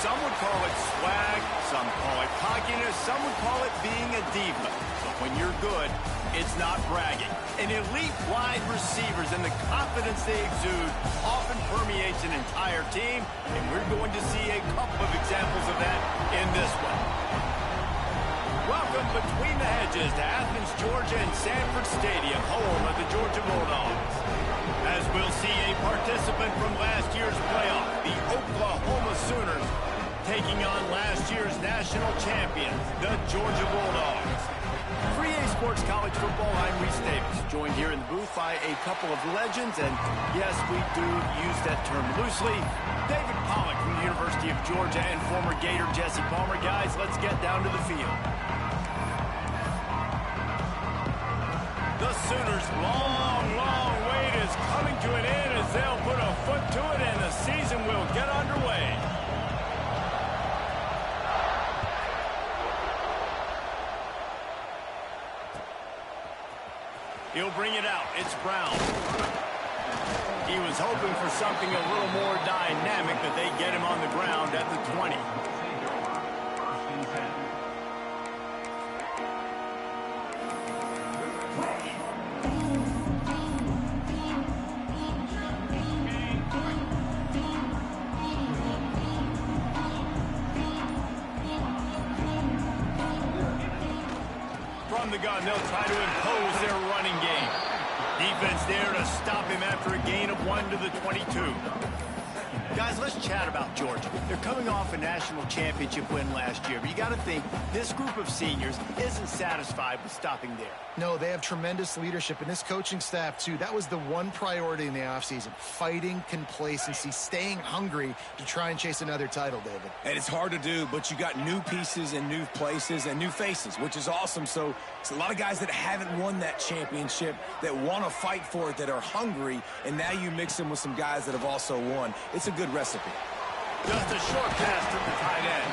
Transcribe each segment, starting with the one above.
Some would call it swag, some call it cockiness, some would call it being a diva. But when you're good, it's not bragging. An elite wide receivers and the confidence they exude often permeates an entire team, and we're going to see a couple of examples of that in this one. Welcome between the hedges to Athens, Georgia and Sanford Stadium, home of the Georgia Bulldogs. As we'll see a participant from last year's playoff, the Oklahoma Sooners, taking on last year's national champions, the Georgia Bulldogs. Free A Sports College Football, I'm Reese Davis, joined here in the booth by a couple of legends, and yes, we do use that term loosely. David Pollock from the University of Georgia and former Gator Jesse Palmer. Guys, let's get down to the field. The Sooners' long wait is coming to an end as they'll put a foot to it and the season will get underway. He'll bring it out. It's Brown. He was hoping for something a little more dynamic, but they get him on the ground at the 20. From the gun, they'll try to impose their running game. Defense there to stop him after a gain of 1 to the 22. Guys, let's chat about Georgia. They're coming off a national championship win last year, but you got to think this group of seniors isn't satisfied with stopping there. No, they have tremendous leadership, and this coaching staff, too. That was the one priority in the offseason, fighting complacency, staying hungry to try and chase another title, David. And it's hard to do, but you got new pieces and new places and new faces, which is awesome. So it's a lot of guys that haven't won that championship that want to fight for it, that are hungry, and now you mix them with some guys that have also won. It's a good recipe. Just a short pass to the tight end.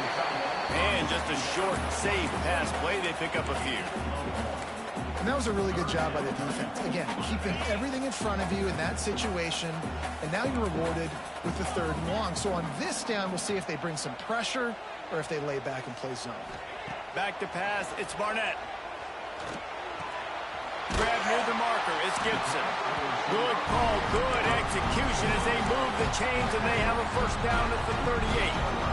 And just a short, safe pass play. They pick up a few. And that was a really good job by the defense. Again, keeping everything in front of you in that situation, and now you're rewarded with the 3rd and long. So on this down, we'll see if they bring some pressure or if they lay back and play zone. Back to pass, it's Barnett. Grab near the marker, it's Gibson. Good call, good execution as they move the chains and they have a first down at the 38.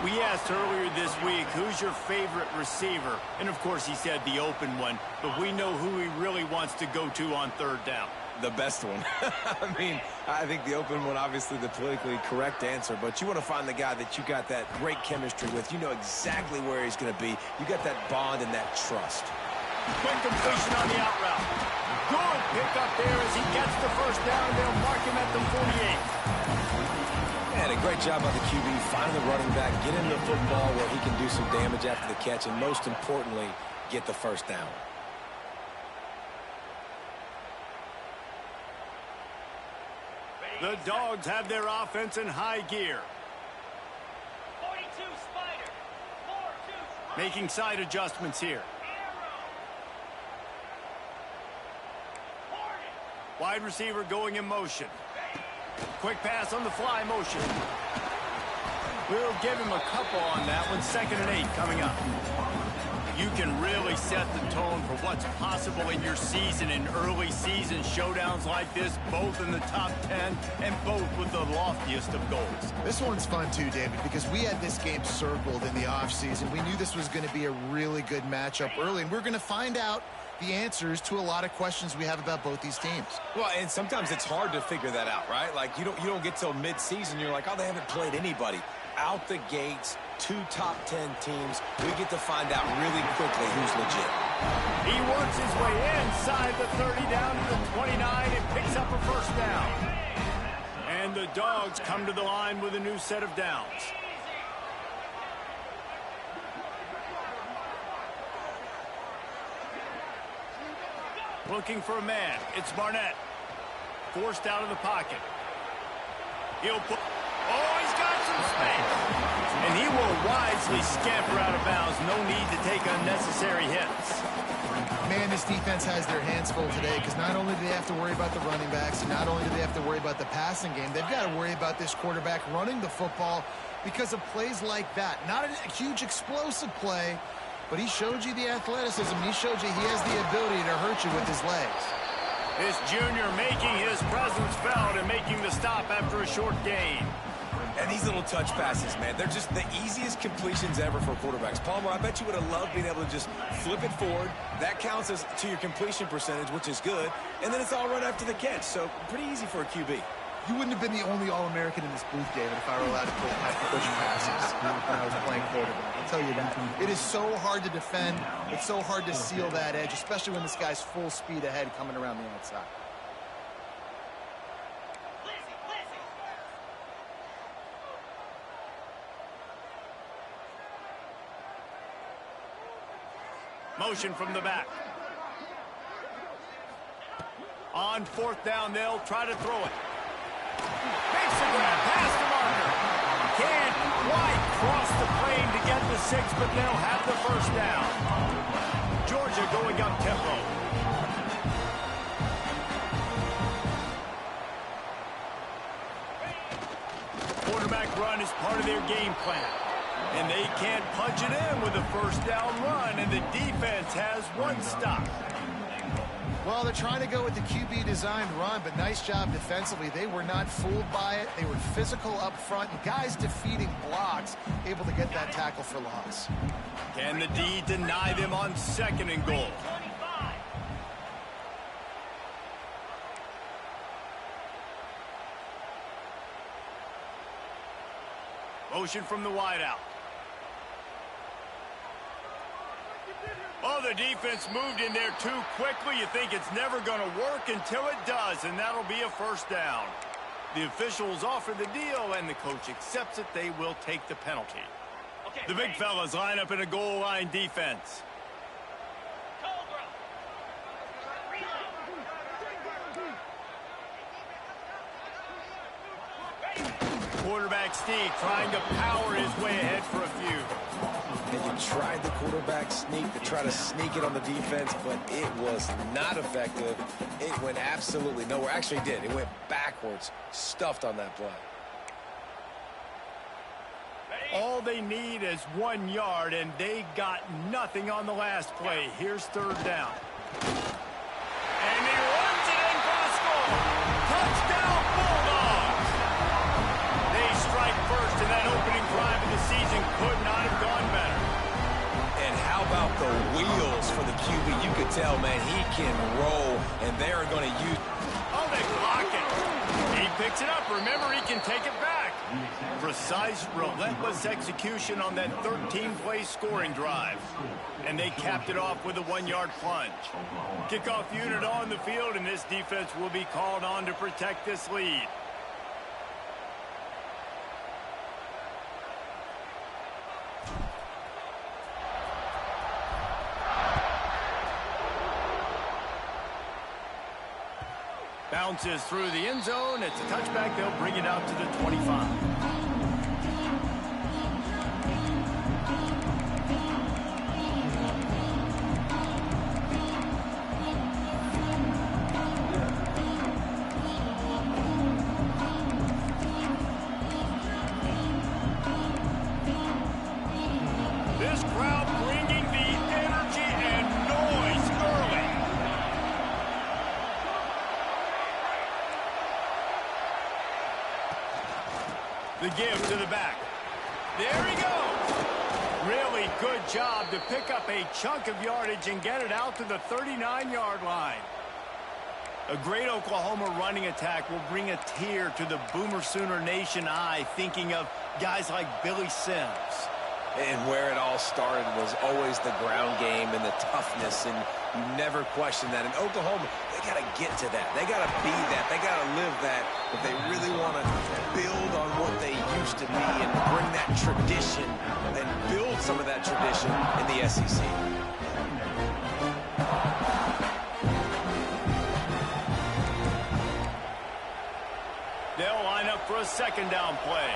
We asked earlier this week, who's your favorite receiver? And of course he said the open one, but we know who he really wants to go to on 3rd down. The best one. I mean, I think the open one, obviously the politically correct answer, but you want to find the guy that you got that great chemistry with. You know exactly where he's going to be. You got that bond and that trust. Quick completion on the out route. Good pick up there as he gets the first down. They'll mark him at the 48. And a great job by the QB, finding the running back, get him the football where he can do some damage after the catch, and most importantly, get the first down. The Dogs have their offense in high gear. 42 Spider. 4-2 Spider. Making side adjustments here. Wide receiver going in motion. Quick pass on the fly motion. We'll give him a couple on that one. 2nd and 8 coming up. You can really set the tone for what's possible in your season in early season showdowns like this, both in the top 10 and both with the loftiest of goals. This one's fun too, David, because we had this game circled in the offseason. We knew this was going to be a really good matchup early, and we're going to find out the answers to a lot of questions we have about both these teams. Well, and sometimes it's hard to figure that out, right? Like, you don't get till mid-season, you're like, oh, they haven't played anybody. Out the gates, 2 top 10 teams. We get to find out really quickly who's legit. He works his way inside the 30 down to the 29 and picks up a first down. And the Dogs come to the line with a new set of downs. Looking for a man. It's Barnett. Forced out of the pocket. He'll put... Oh, he's got some space. And he will wisely scamper out of bounds. No need to take unnecessary hits. Man, this defense has their hands full today because not only do they have to worry about the running backs, and not only do they have to worry about the passing game, they've got to worry about this quarterback running the football because of plays like that. Not a huge explosive play, but he showed you the athleticism. He showed you he has the ability to hurt you with his legs. This junior making his presence felt and making the stop after a short gain. And these little touch passes, man, they're just the easiest completions ever for quarterbacks. Palmer, I bet you would have loved being able to just flip it forward. That counts as to your completion percentage, which is good. And then it's all right after the catch. So pretty easy for a QB. You wouldn't have been the only All-American in this booth, David, if I were allowed to push passes when I was playing quarterback. I'll tell you that. It is so hard to defend. It's so hard to seal that edge, especially when this guy's full speed ahead coming around the outside. Motion from the back. On fourth down, they'll try to throw it. Makes the grab, past the marker. Can't quite cross the plane to get the 6, but they'll have the first down. Georgia going up tempo. Quarterback run is part of their game plan. And they can't punch it in with a first down run, and the defense has one stop. Well, they're trying to go with the QB-designed run, but nice job defensively. They were not fooled by it. They were physical up front, and guys defeating blocks, able to get that tackle for loss. Can the D deny them on 2nd and goal? Motion from the wideout. Oh, the defense moved in there too quickly. You think it's never going to work until it does, and that'll be a first down. The officials offer the deal, and the coach accepts it. They will take the penalty. Okay, the big fellas line up in a goal line defense. Quarterback sneak trying to power his way ahead for a few. And you tried the quarterback sneak to try to sneak it on the defense, but it was not effective. It went absolutely nowhere. Actually, it did. It went backwards, stuffed on that play. All they need is 1 yard, and they got nothing on the last play. Here's 3rd down. And he runs it in for the score. Touchdown, Bulldogs. They strike first, and that opening drive of the season could not have gone better. And how about the wheels for the QB? You could tell, man, he can roll, and they are going to use... Oh, they block it. He picks it up. Remember, he can take it back. Precise, relentless execution on that 13-play scoring drive. And they capped it off with a 1-yard plunge. Kickoff unit on the field, and this defense will be called on to protect this lead. Bounces through the end zone. It's a touchback. They'll bring it out to the 25. This crowd bringing the energy and noise early. The give to the back. There he goes. Really good job to pick up a chunk of yardage and get it out to the 39-yard line. A great Oklahoma running attack will bring a tear to the Boomer Sooner Nation eye, thinking of guys like Billy Sims. And where it all started was always the ground game and the toughness, and you never question that. In Oklahoma, they got to get to that. They got to be that. They got to live that if they really want to build on what they used to be and bring that tradition and build some of that tradition in the SEC. They'll line up for a 2nd down play.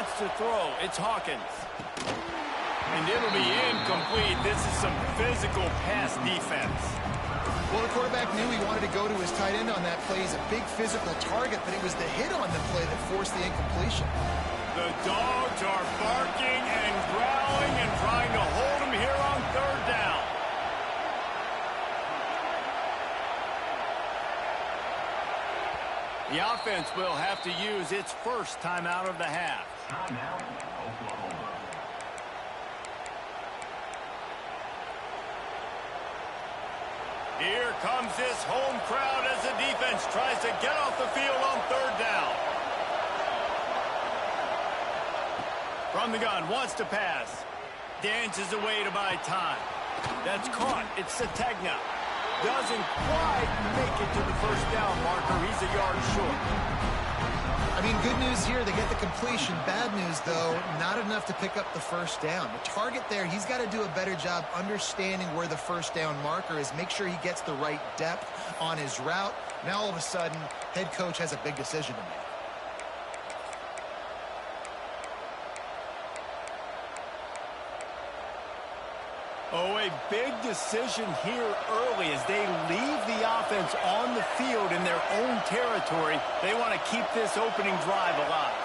wants to throw. It's Hawkins. And it'll be incomplete. This is some physical pass defense. Well, the quarterback knew he wanted to go to his tight end on that play. He's a big physical target, but it was the hit on the play that forced the incompletion. The Dogs are barking and growling and trying to hold him here on third down. The offense will have to use its first timeout of the half. Here comes this home crowd as the defense tries to get off the field on third down. From the gun, wants to pass. Dances away to buy time. That's caught. It's Sategna. Doesn't quite make it to the first down marker. He's a yard short. I mean, good news here, they get the completion. Bad news, though, not enough to pick up the first down. The target there, he's got to do a better job understanding where the first down marker is, make sure he gets the right depth on his route. Now, all of a sudden, head coach has a big decision to make. Oh, a big decision here early as they leave the offense on the field in their own territory. They want to keep this opening drive alive.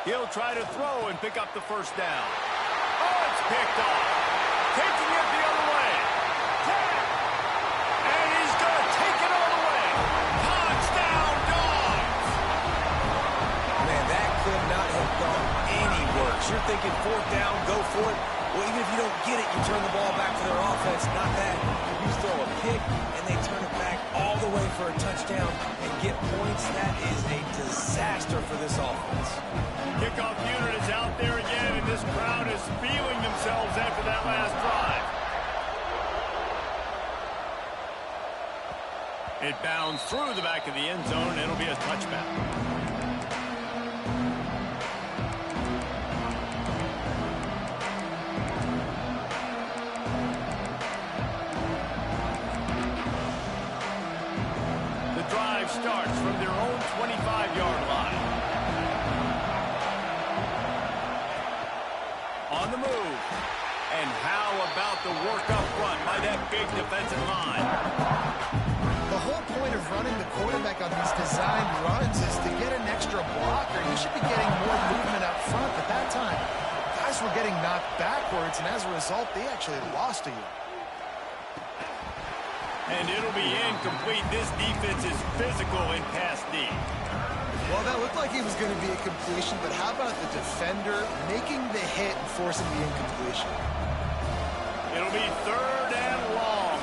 He'll try to throw and pick up the first down. Oh, it's picked off. Taking it the other way. And he's going to take it all the way. Touchdown, Dawgs! Man, that could not have gone any worse. You're thinking fourth down, go for it. Well, even if you don't get it, you turn the ball back to their offense. Not that. You throw a pick, and they turn it back all the way for a touchdown and get points. That is a disaster for this offense. Kickoff unit is out there again, and this crowd is feeling themselves after that last drive. It bounds through the back of the end zone, and it'll be a touchback. The drive starts from their own 25-yard line. On the move. And how about the work up front by that big defensive line? The whole point of running the quarterback on these designed runs is to get an extra blocker. You should be getting more movement up front, but that time, guys were getting knocked backwards, and as a result, they actually lost to you. And it'll be incomplete. This defense is physical in pass D. Well, that looked like he was going to be a completion, but how about the defender making the hit and forcing the incompletion? It'll be third and long.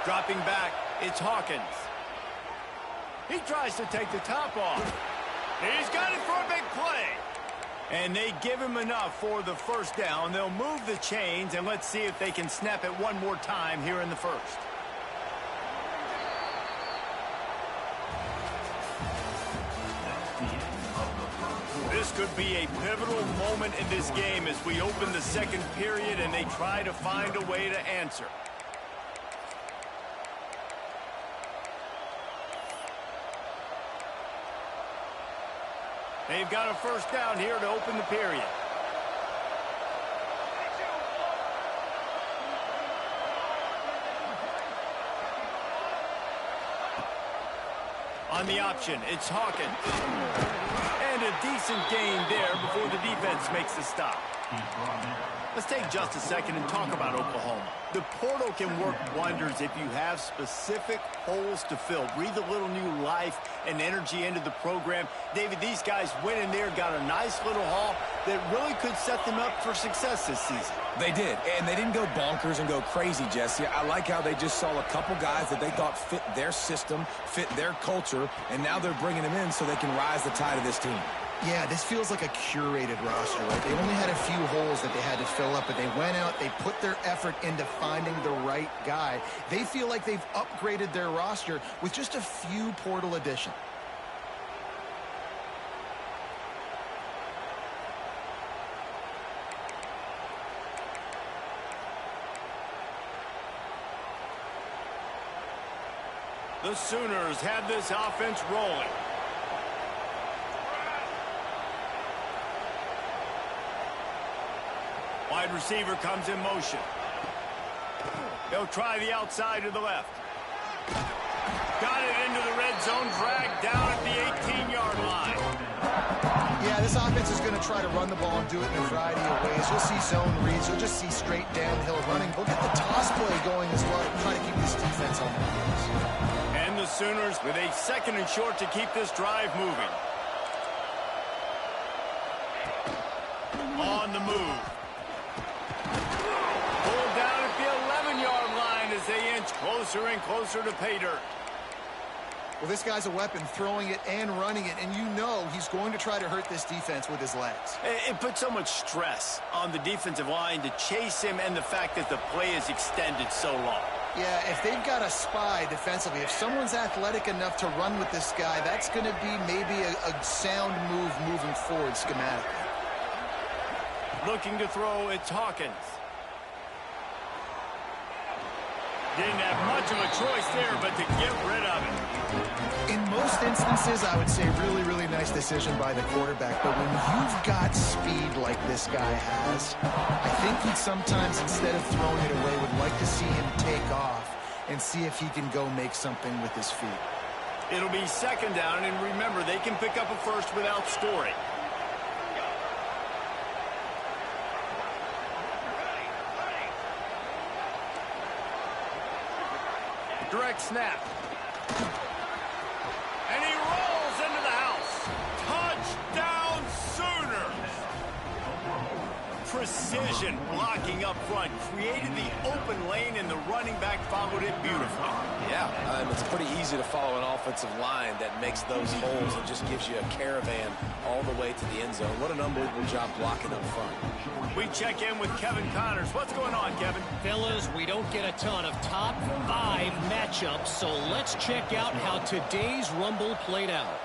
Dropping back, it's Hawkins. He tries to take the top off. He's got it for a big play. And they give him enough for the first down. They'll move the chains, and let's see if they can snap it one more time here in the first. This could be a pivotal moment in this game as we open the second period and they try to find a way to answer. They've got a first down here to open the period. On the option, it's Hawkins. And a decent gain there before the defense makes the stop. Let's take just a second and talk about Oklahoma. The portal can work wonders if you have specific holes to fill. Breathe a little new life and energy into the program. David, these guys went in there, got a nice little haul that really could set them up for success this season. They did, and they didn't go bonkers and go crazy, Jesse. I like how they just saw a couple guys that they thought fit their system, fit their culture, and now they're bringing them in so they can rise the tide of this team. Yeah, this feels like a curated roster, right? They only had a few holes that they had to fill up, but they went out, they put their effort into finding the right guy. They feel like they've upgraded their roster with just a few portal additions. The Sooners have this offense rolling. Wide receiver comes in motion. They'll try the outside to the left. Got it into the red zone, dragged down at the 18-yard line. Yeah, this offense is going to try to run the ball and do it in a variety of ways. You'll see zone reads. You'll just see straight downhill running. We'll get the toss play going as well. Try to keep this defense on the heels. And the Sooners with a 2nd and short to keep this drive moving. On the move. Pulled down at the 11-yard line as they inch closer and closer to pay dirt. Well, this guy's a weapon, throwing it and running it, and you know he's going to try to hurt this defense with his legs. It puts so much stress on the defensive line to chase him and the fact that the play is extended so long. Yeah, if they've got a spy defensively, if someone's athletic enough to run with this guy, that's going to be maybe a sound move moving forward schematically. Looking to throw, it's Hawkins. Didn't have much of a choice there, but to get rid of it. In most instances, I would say really, really nice decision by the quarterback. But when you've got speed like this guy has, I think he'd sometimes, instead of throwing it away, would like to see him take off and see if he can go make something with his feet. It'll be 2nd down, and remember, they can pick up a first without scoring. Direct snap. And he rolls into the house. Touchdown Sooners! Precision blocking up front. Created the open lane, and the running back followed it beautifully. Yeah, it's pretty easy to follow an offensive line that makes those holes and just gives you a caravan all the way to the end zone. What an unbelievable job blocking up front. We check in with Kevin Connors. What's going on, Kevin? Fellas, we don't get a ton of top 5 matchups, so let's check out how today's Rumble played out.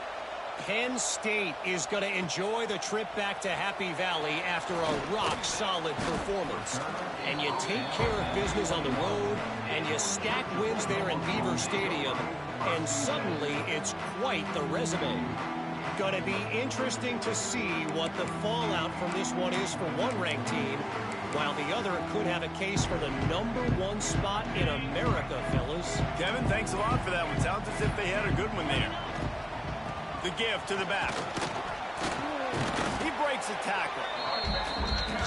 Penn State is going to enjoy the trip back to Happy Valley after a rock-solid performance. And you take care of business on the road, and you stack wins there in Beaver Stadium, and suddenly it's quite the resume. Going to be interesting to see what the fallout from this one is for one ranked team, while the other could have a case for the #1 spot in America, fellas. Kevin, thanks a lot for that one. Sounds as if they had a good one there. The give to the back. He breaks a tackle.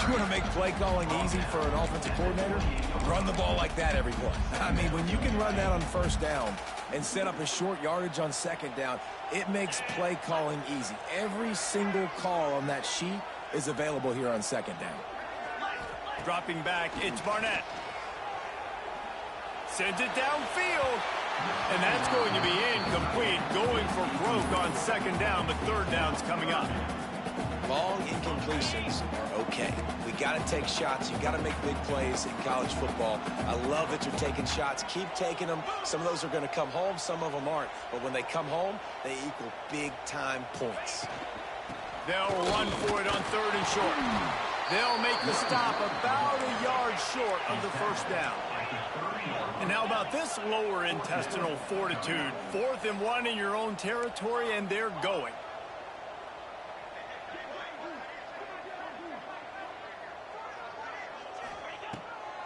You want to make play calling easy for an offensive coordinator? Run the ball like that every play. I mean, when you can run that on 1st down and set up a short yardage on 2nd down, it makes play calling easy. Every single call on that sheet is available here on 2nd down. Dropping back, it's Barnett. Sends it downfield. And that's going to be incomplete. Going for broke on 2nd down, but 3rd down's coming up. Long incompletions are okay. We got to take shots. You got to make big plays in college football. I love that you're taking shots. Keep taking them. Some of those are going to come home. Some of them aren't. But when they come home, they equal big-time points. They'll run for it on 3rd and short. They'll make the stop about a yard short of the 1st down. And how about this lower intestinal fortitude? 4th and 1 in your own territory, and they're going.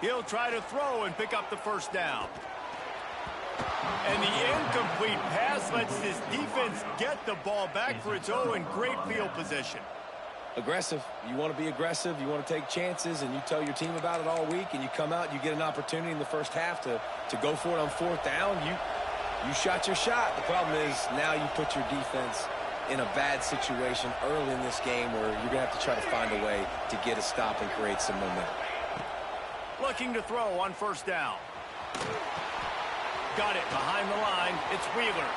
He'll try to throw and pick up the 1st down. And the incomplete pass lets this defense get the ball back for its own. Great field position. Aggressive. You want to be aggressive. You want to take chances, and you tell your team about it all week, and you come out and you get an opportunity in the 1st half to go for it on 4th down. You shot your shot. The problem is now you put your defense in a bad situation early in this game where you're going to have to try to find a way to get a stop and create some momentum. Looking to throw on 1st down. Got it behind the line. It's Wheeler.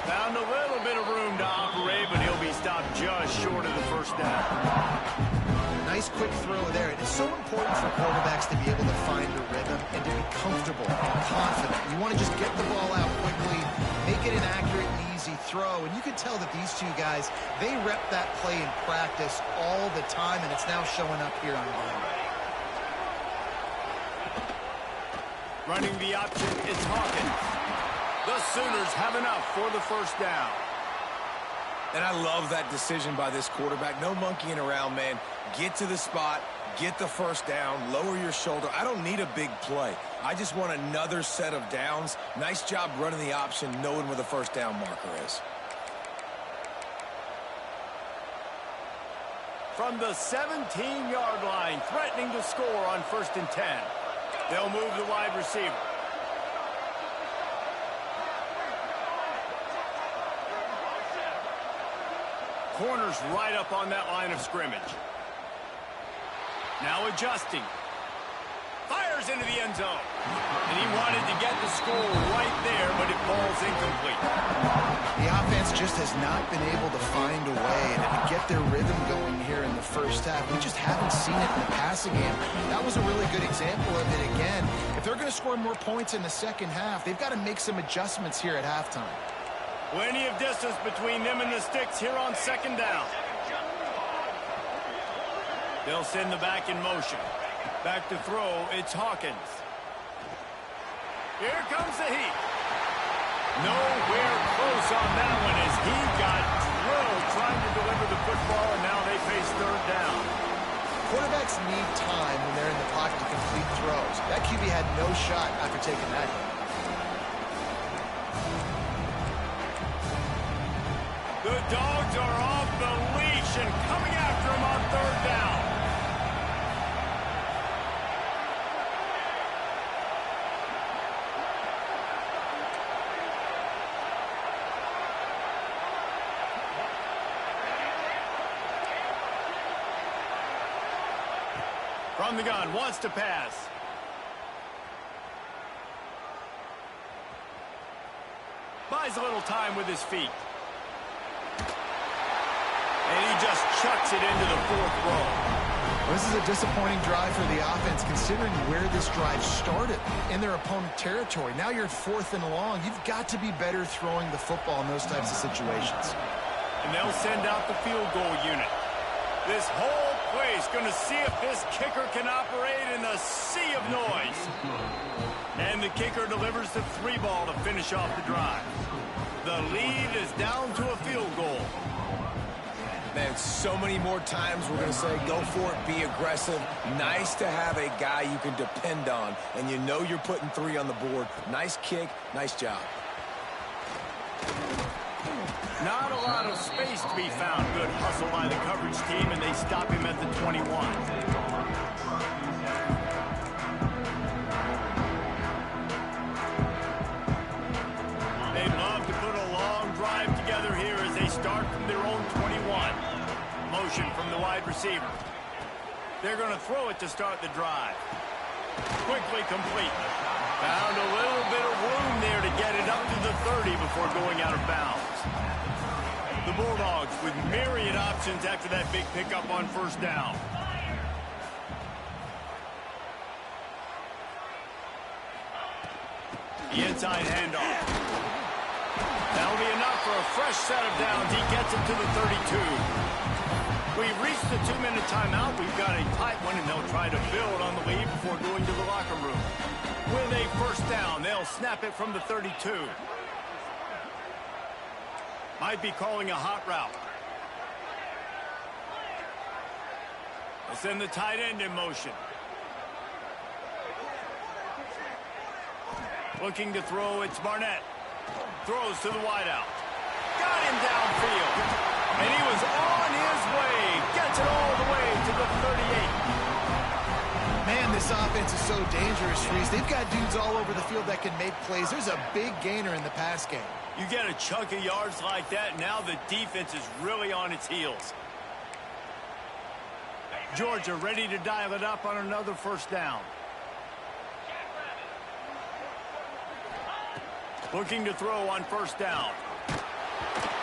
Found a little bit of room to operate, but he'll be stopped first down. Nice quick throw there. It is so important for quarterbacks to be able to find a rhythm and to be comfortable and confident. You want to just get the ball out quickly, make it an accurate and easy throw. And you can tell that these two guys, they rep that play in practice all the time, and it's now showing up here on game. Running the option, it's Hawkins. The Sooners have enough for the first down. And I love that decision by this quarterback. No monkeying around, man. Get to the spot, get the first down, lower your shoulder. I don't need a big play. I just want another set of downs. Nice job running the option, knowing where the first down marker is. From the 17-yard line, threatening to score on 1st and 10. They'll move the wide receiver. Corners right up on that line of scrimmage. Now adjusting. Fires into the end zone. And he wanted to get the score right there, but it falls incomplete. The offense just has not been able to find a way to get their rhythm going here in the first half. We just haven't seen it in the passing game. That was a really good example of it again. If they're going to score more points in the second half, they've got to make some adjustments here at halftime. Plenty of distance between them and the sticks here on 2nd down. They'll send the back in motion. Back to throw, it's Hawkins. Here comes the heat. Nowhere close on that one as he got drilled trying to deliver the football, and now they face 3rd down. Quarterbacks need time when they're in the pocket to complete throws. That QB had no shot after taking that hit. The Dogs are off the leash and coming after him on 3rd down. From the gun, wants to pass. Buys a little time with his feet. And he just chucks it into the 4th row. This is a disappointing drive for the offense considering where this drive started in their opponent territory. Now you're at 4th and long. You've got to be better throwing the football in those types of situations. And they'll send out the field goal unit. This whole place going to see if this kicker can operate in a sea of noise. And the kicker delivers the 3-ball to finish off the drive. The lead is down to a field goal. Man, so many more times we're going to say, go for it, be aggressive. Nice to have a guy you can depend on, and you know you're putting 3 on the board. Nice kick, nice job. Not a lot of space to be found. Good hustle by the coverage team, and they stop him at the 21. They'd love to put a long drive together here as they start from their own 21. Motion from the wide receiver. They're going to throw it to start the drive. Quickly complete. Found a little bit of room there to get it up to the 30 before going out of bounds. The Bulldogs with myriad options after that big pickup on 1st down. The inside handoff. That'll be enough for a fresh set of downs. He gets it to the 32. We've reached the 2-minute timeout. We've got a tight one, and they'll try to build on the lead before going to the locker room. With a 1st down, they'll snap it from the 32. Might be calling a hot route. They'll send the tight end in motion. Looking to throw, it's Barnett. Throws to the wideout. Got him downfield. And he was on his way. Gets it all the way to the 38. Man, this offense is so dangerous, Reese. They've got dudes all over the field that can make plays. There's a big gainer in the pass game. You get a chunk of yards like that, now the defense is really on its heels. Georgia ready to dial it up on another 1st down. Looking to throw on 1st down.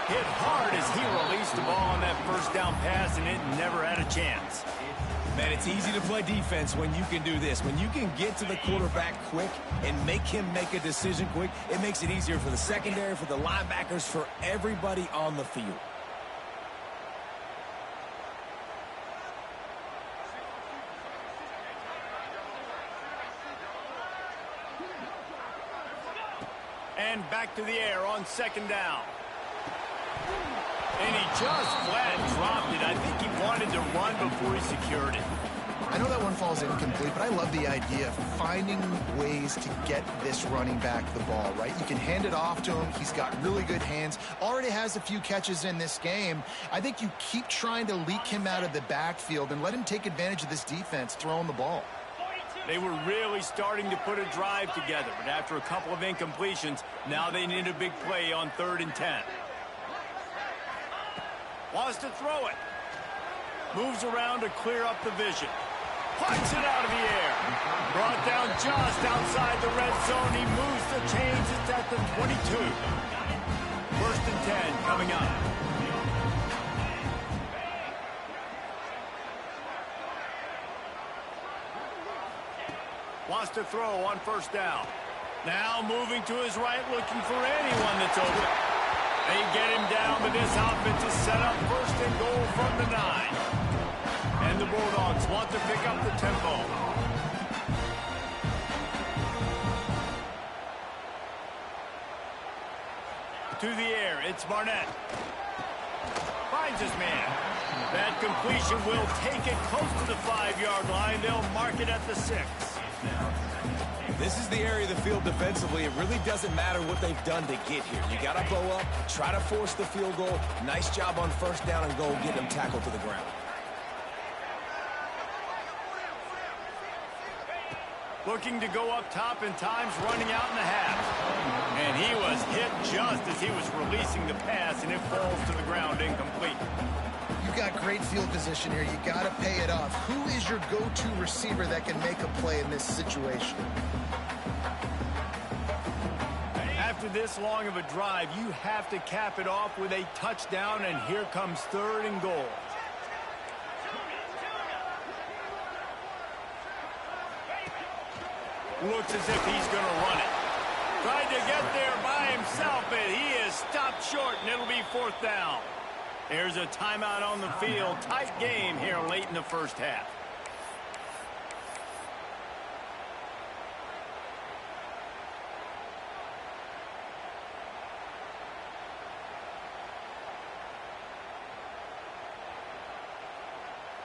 Hit hard as he released the ball on that first down pass, and it never had a chance. Man, it's easy to play defense when you can do this. When you can get to the quarterback quick and make him make a decision quick, it makes it easier for the secondary, for the linebackers, for everybody on the field. And back to the air on second down. And he just flat dropped it. I think he wanted to run before he secured it. I know that one falls incomplete, but I love the idea of finding ways to get this running back the ball, right? You can hand it off to him. He's got really good hands. Already has a few catches in this game. I think you keep trying to leak him out of the backfield and let him take advantage of this defense throwing the ball. They were really starting to put a drive together, but after a couple of incompletions, now they need a big play on 3rd and 10. Wants to throw it. Moves around to clear up the vision. Punts it out of the air. Brought down just outside the red zone. He moves the chains. It's at the 22. 1st and 10 coming up. Wants to throw on 1st down. Now moving to his right, looking for anyone that's open. They get him down, but this offense is set up 1st and goal from the 9. And the Bulldogs want to pick up the tempo. To the air, it's Barnett. Finds his man. That completion will take it close to the 5-yard line. They'll mark it at the 6. This is the area of the field defensively. It really doesn't matter what they've done to get here. You got to bow up, try to force the field goal. Nice job on 1st down and goal, get them tackled to the ground. Looking to go up top and times running out in the half. And he was hit just as he was releasing the pass, and it falls to the ground incomplete. You've got great field position here. You got to pay it off. Who is your go-to receiver that can make a play in this situation? After this long of a drive, you have to cap it off with a touchdown, and here comes 3rd and goal. Looks as if he's going to run it. Tried to get there by himself, but he is stopped short, and it'll be 4th down. There's a timeout on the field. Tight game here late in the 1st half.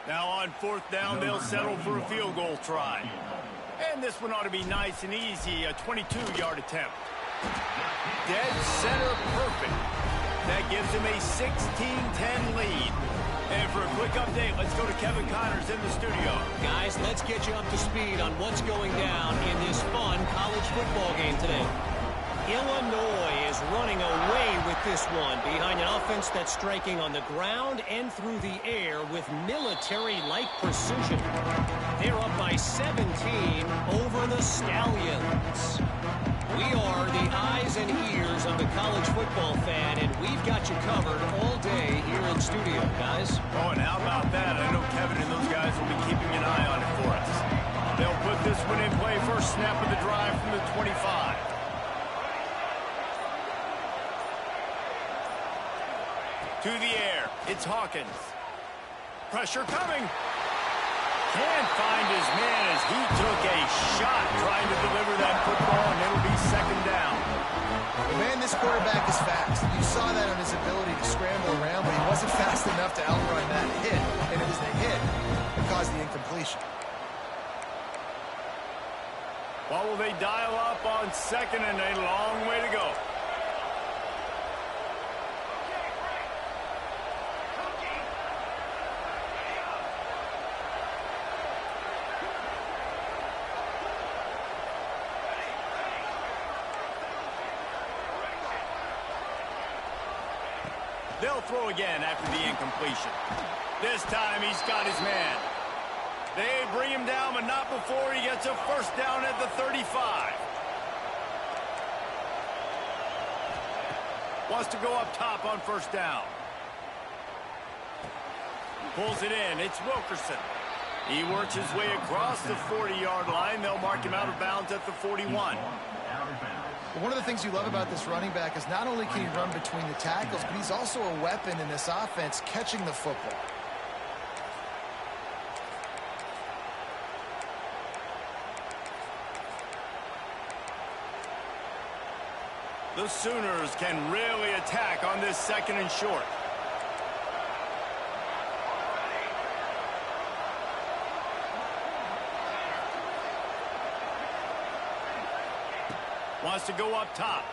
Now on 4th down, they'll settle for a field goal try. And this one ought to be nice and easy, a 22-yard attempt. Dead center perfect. That gives him a 16-10 lead. And for a quick update, let's go to Kevin Connors in the studio. Guys, let's get you up to speed on what's going down in this fun college football game today. Illinois is running away with this one behind an offense that's striking on the ground and through the air with military-like precision. They're up by 17 over the Stallions. We are the eyes and ears of the college football fan, and we've got you covered all day here in studio, guys. Oh, and how about that? I know Kevin and those guys will be keeping an eye on it for us. They'll put this one in play. First snap of the drive from the 25. To the air, it's Hawkins. Pressure coming. Can't find his man as he took a shot trying to deliver that football, and it'll be 2nd down. Man, this quarterback is fast. You saw that on his ability to scramble around, but he wasn't fast enough to outrun that hit, and it was the hit that caused the incompletion. What will they dial up on 2nd and a long way to go? They'll throw again after the incompletion. This time he's got his man. They bring him down, but not before he gets a 1st down at the 35. Wants to go up top on first down. Pulls it in. It's Wilkerson. He works his way across the 40-yard line. They'll mark him out of bounds at the 41. One of the things you love about this running back is not only can he run between the tackles, but he's also a weapon in this offense catching the football. The Sooners can really attack on this second and short. Wants to go up top.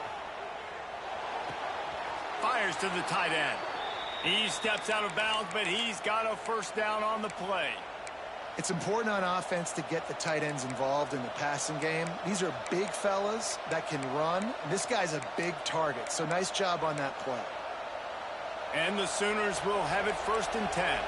Fires to the tight end. He steps out of bounds, but he's got a first down on the play. It's important on offense to get the tight ends involved in the passing game. These are big fellas that can run. This guy's a big target, so nice job on that play. And the Sooners will have it 1st and 10.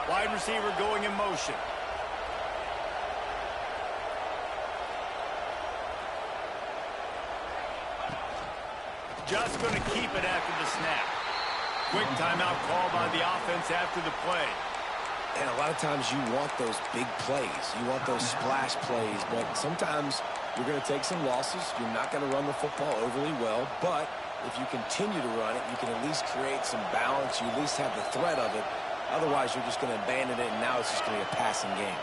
Wide receiver going in motion. Just going to keep it after the snap. Quick timeout call by the offense after the play. And a lot of times you want those big plays. You want those splash plays. But sometimes you're going to take some losses. You're not going to run the football overly well. But if you continue to run it, you can at least create some balance. You at least have the threat of it. Otherwise, you're just going to abandon it, and now it's just going to be a passing game.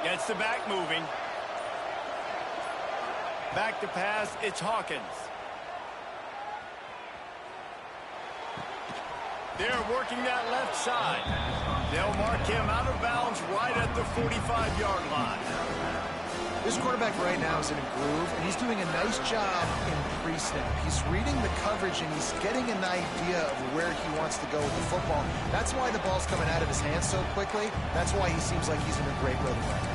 Gets the back moving. Back to pass, it's Hawkins. They're working that left side. They'll mark him out of bounds right at the 45-yard line. This quarterback right now is in a groove, and he's doing a nice job in pre-snap. He's reading the coverage, and he's getting an idea of where he wants to go with the football. That's why the ball's coming out of his hands so quickly. That's why he seems like he's in a great rhythm right now.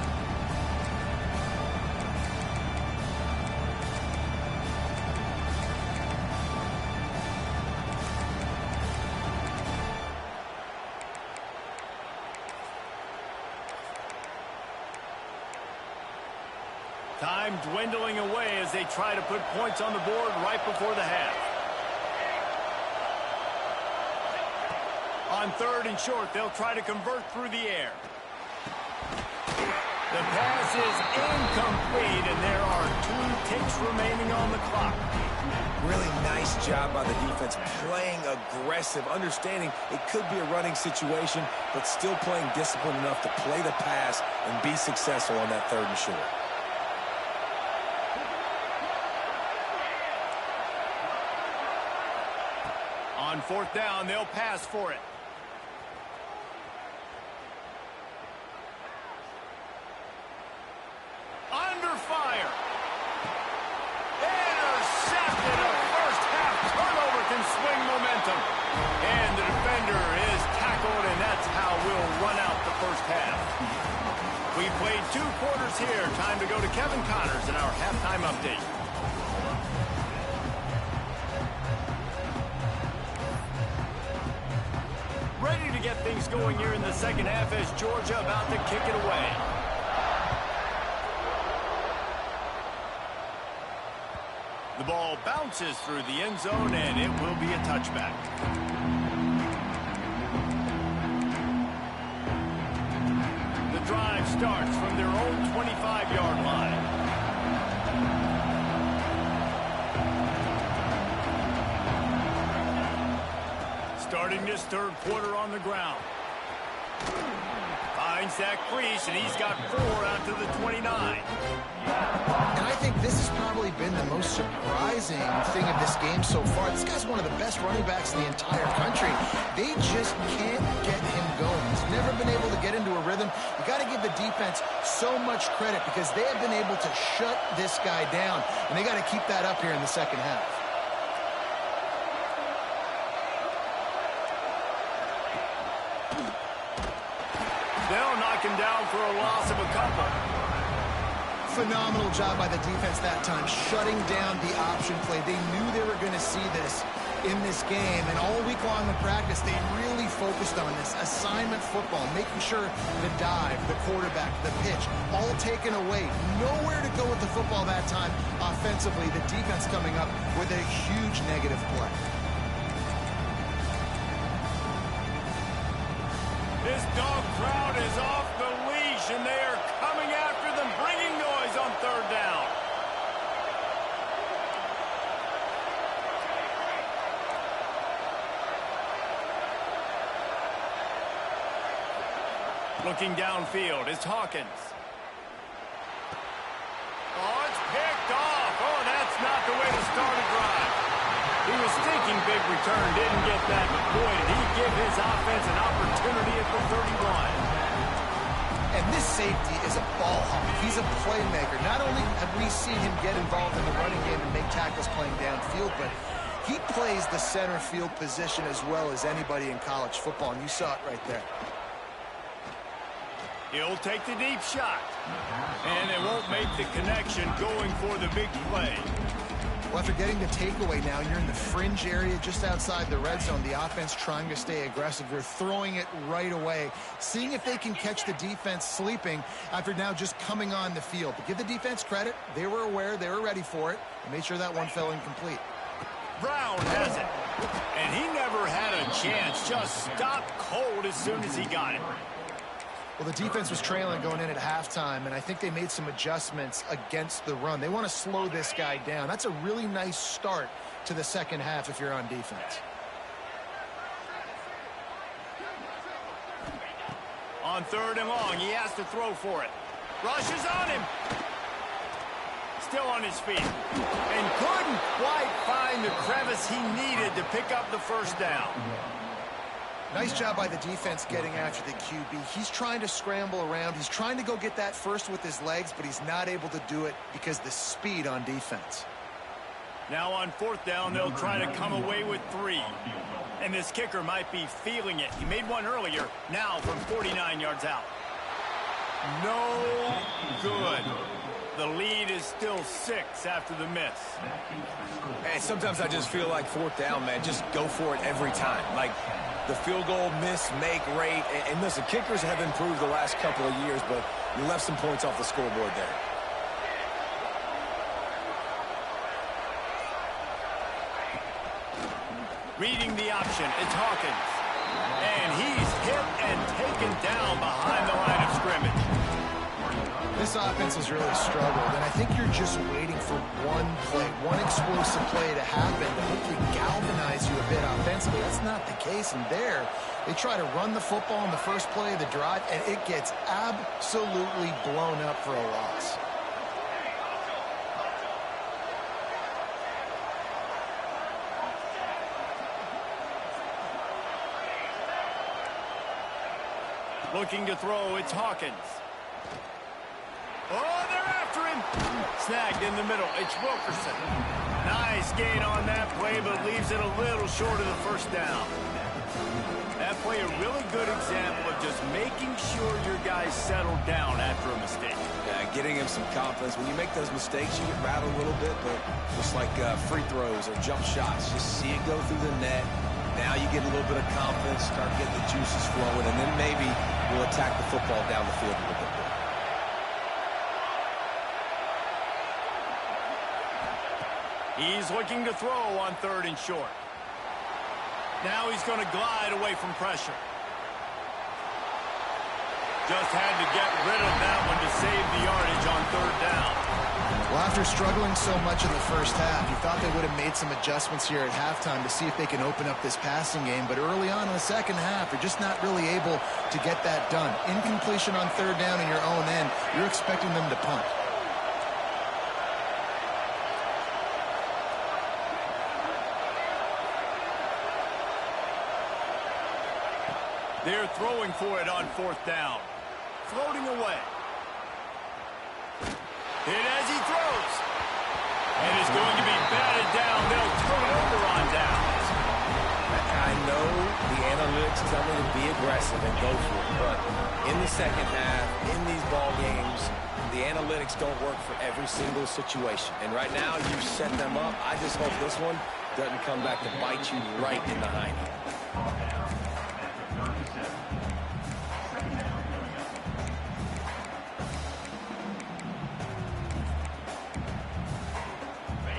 Time dwindling away as they try to put points on the board right before the half. On 3rd and short, they'll try to convert through the air. The pass is incomplete, and there are 2 ticks remaining on the clock. Really nice job by the defense, playing aggressive, understanding it could be a running situation, but still playing disciplined enough to play the pass and be successful on that 3rd and short. On 4th down, they'll pass for it. Under fire. Intercepted. A first-half turnover can swing momentum. And the defender is tackled, and that's how we'll run out the first half. We played 2 quarters here. Time to go to Kevin Connors in our halftime update. Ready to get things going here in the second half as Georgia about to kick it away. The ball bounces through the end zone, and it will be a touchback. The drive starts from their own 25-yard line. Starting this 3rd quarter on the ground. Finds that crease, and he's got 4 out to the 29. And I think this has probably been the most surprising thing of this game so far. This guy's one of the best running backs in the entire country. They just can't get him going. He's never been able to get into a rhythm. You got to give the defense so much credit because they have been able to shut this guy down, and they got to keep that up here in the second half. They'll knock him down for a loss of a couple. Phenomenal job by the defense that time, shutting down the option play. They knew they were going to see this in this game, and all week long in practice, they really focused on this assignment football, making sure the dive, the quarterback, the pitch, all taken away. Nowhere to go with the football that time offensively. The defense coming up with a huge negative play. This dog crowd is off the leash, and they are coming after them, bringing noise on third down. Looking downfield, it's Hawkins. Oh, it's picked off. Oh, that's not the way to start a drive. He was thinking big return, didn't get that, but boy, did he give his offense an opportunity at the 31. And this safety is a ball hawk. He's a playmaker. Not only have we seen him get involved in the running game and make tackles playing downfield, but he plays the center field position as well as anybody in college football, and you saw it right there. He'll take the deep shot. And they won't make the connection going for the big play. Well, after getting the takeaway now, you're in the fringe area just outside the red zone. The offense trying to stay aggressive. They're throwing it right away, seeing if they can catch the defense sleeping after now just coming on the field. But give the defense credit. They were aware. They were ready for it. And made sure that one fell incomplete. Brown has it. And he never had a chance. Just stopped cold as soon as he got it. Well, the defense was trailing going in at halftime, and I think they made some adjustments against the run. They want to slow this guy down. That's a really nice start to the second half if you're on defense. On third and long, he has to throw for it. Rushes on him. Still on his feet. And couldn't quite find the crevice he needed to pick up the first down. Nice job by the defense getting after the QB. He's trying to scramble around. He's trying to go get that first with his legs, but he's not able to do it because the speed on defense. Now on fourth down, they'll try to come away with 3. And this kicker might be feeling it. He made one earlier, now from 49 yards out. No good. The lead is still 6 after the miss. And sometimes I just feel like fourth down, man, just go for it every time. Like the field goal miss, make rate. And listen, kickers have improved the last couple of years, but you left some points off the scoreboard there. Reading the option, it's Hawkins. And he's hit and taken down behind the line of scrimmage. This offense has really struggled, and I think you're just waiting for one play, one explosive play to happen to hopefully galvanize you a bit offensively. That's not the case, and there they try to run the football in the first play of the drive, and it gets absolutely blown up for a loss. Looking to throw, it's Hawkins. Oh, they're after him. Snagged in the middle. It's Wilkerson. Nice gain on that play, but leaves it a little short of the first down. That play, a really good example of just making sure your guys settle down after a mistake. Yeah, getting him some confidence. When you make those mistakes, you get rattled a little bit, but just like free throws or jump shots, just see it go through the net. Now you get a little bit of confidence, start getting the juices flowing, and then maybe we'll attack the football down the field a little bit more. He's looking to throw on third and short. Now he's going to glide away from pressure. Just had to get rid of that one to save the yardage on third down. Well, after struggling so much in the first half, you thought they would have made some adjustments here at halftime to see if they can open up this passing game. But early on in the second half, they're just not really able to get that done. Incompletion on third down in your own end, you're expecting them to punt. They're throwing for it on fourth down. Floating away. Hit as he throws. And it's going to be batted down. They'll turn it over on downs. I know the analytics tell me to be aggressive and go for it, but in the second half, in these ball games, the analytics don't work for every single situation. And right now, you set them up. I just hope this one doesn't come back to bite you right in the hiney.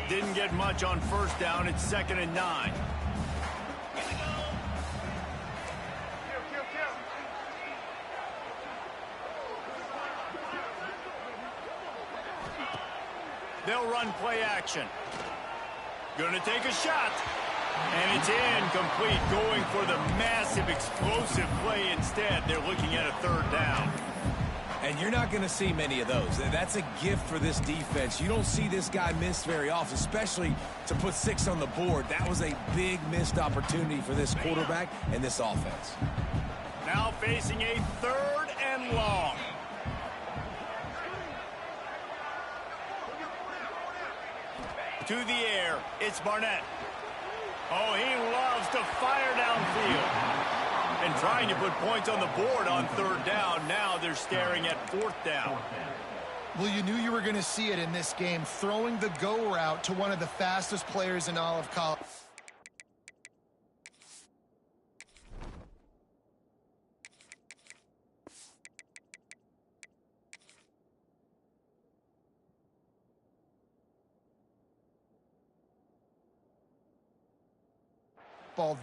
Didn't get much on first down. It's 2nd and 9. They'll run play action. Gonna take a shot. And it's incomplete, going for the massive explosive play instead. They're looking at a 3rd down. And you're not going to see many of those. That's a gift for this defense. You don't see this guy miss very often, especially to put 6 on the board. That was a big missed opportunity for this quarterback and this offense. Now facing a 3rd and long. To the air, it's Barnett. Oh, he loves to fire downfield. And trying to put points on the board on 3rd down. Now they're staring at 4th down. Well, you knew you were going to see it in this game, throwing the go route to one of the fastest players in all of college.